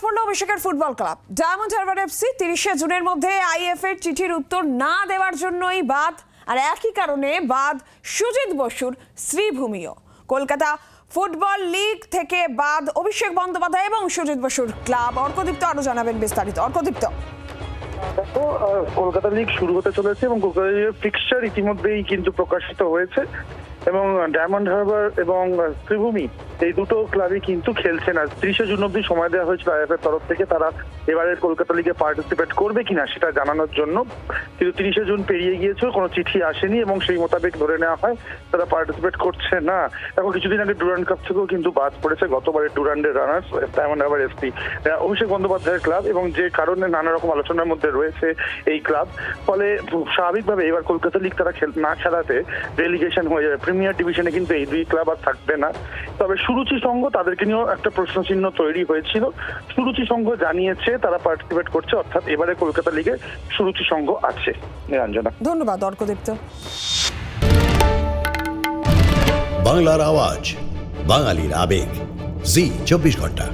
পড়লো অভিষেকের football club Diamond Harbour FC. 30শে জুনের মধ্যে আইএফ এর চিঠির উত্তর না দেওয়ার জন্যই বাদ, আর একই কারণে বাদ সুজিত বসুর শ্রীভূমিও। কলকাতা ফুটবল লিগ থেকে বাদ অভিষেক বন্দ্যোপাধ্যায় এবং সুজিত বসুর ক্লাব। অর্কদীপ্ত আরো জানাবেন বিস্তারিত। অর্কদীপ্ত, দেখো, কলকাতা লিগ শুরু হতে চলেছে এবং কলকাতা লিগের ফিক্সচার ইতিমধ্যেই কিন্তু প্রকাশিত হয়েছে এবং ডায়মন্ড হারবার এবং শ্রীভূমি এই দুটো ক্লাবই কিন্তু খেলছে না। 30শে জুন অব্দি সময় দেওয়া হয়েছিল আইএফ এর তরফ থেকে তারা এবারে কলকাতা লিগে পার্টিসিপেট করবে কিনা সেটা জানানোর জন্য, কিন্তু 30শে জুন পেরিয়ে গিয়েছে, কোনো চিঠি আসেনি এবং সেই মোতাবেক ধরে নেওয়া হয় তারা পার্টিসিপেট করছে না। এখন কিছুদিন আগে ডুরান্ড কাপ থেকেও কিন্তু বাদ পড়েছে গতবারের ডুরান্ডের রানার্স ডায়মন্ড হারবার এফসি, অভিষেক বন্দ্যোপাধ্যায়ের ক্লাব, এবং যে কারণে নানা রকম আলোচনার মধ্যে রয়েছে এই ক্লাব। ফলে স্বাভাবিকভাবে এবার কলকাতা লিগ তারা না খেলাতে রেলিগেশন হয়ে যাবে। প্রিমিয়ার ডিভিশনে কিন্তু এই দুই ক্লাব আর থাকবে না। তবে সুরুচি সংঘ, তাদেরকে নিয়েও একটা প্রশ্নচিহ্ন তৈরি হয়েছিল। সুরুচি সংঘ জানিয়েছে তারা পার্টিসিপেট করছে, অর্থাৎ এবারে কলকাতা লিগে সুরুচি সংঘ আছে। নিরঞ্জনা, ধন্যবাদ। অর্কদীপ্ত। বাংলার আওয়াজ, বাঙালির আবেগ, জি 24 ঘন্টা।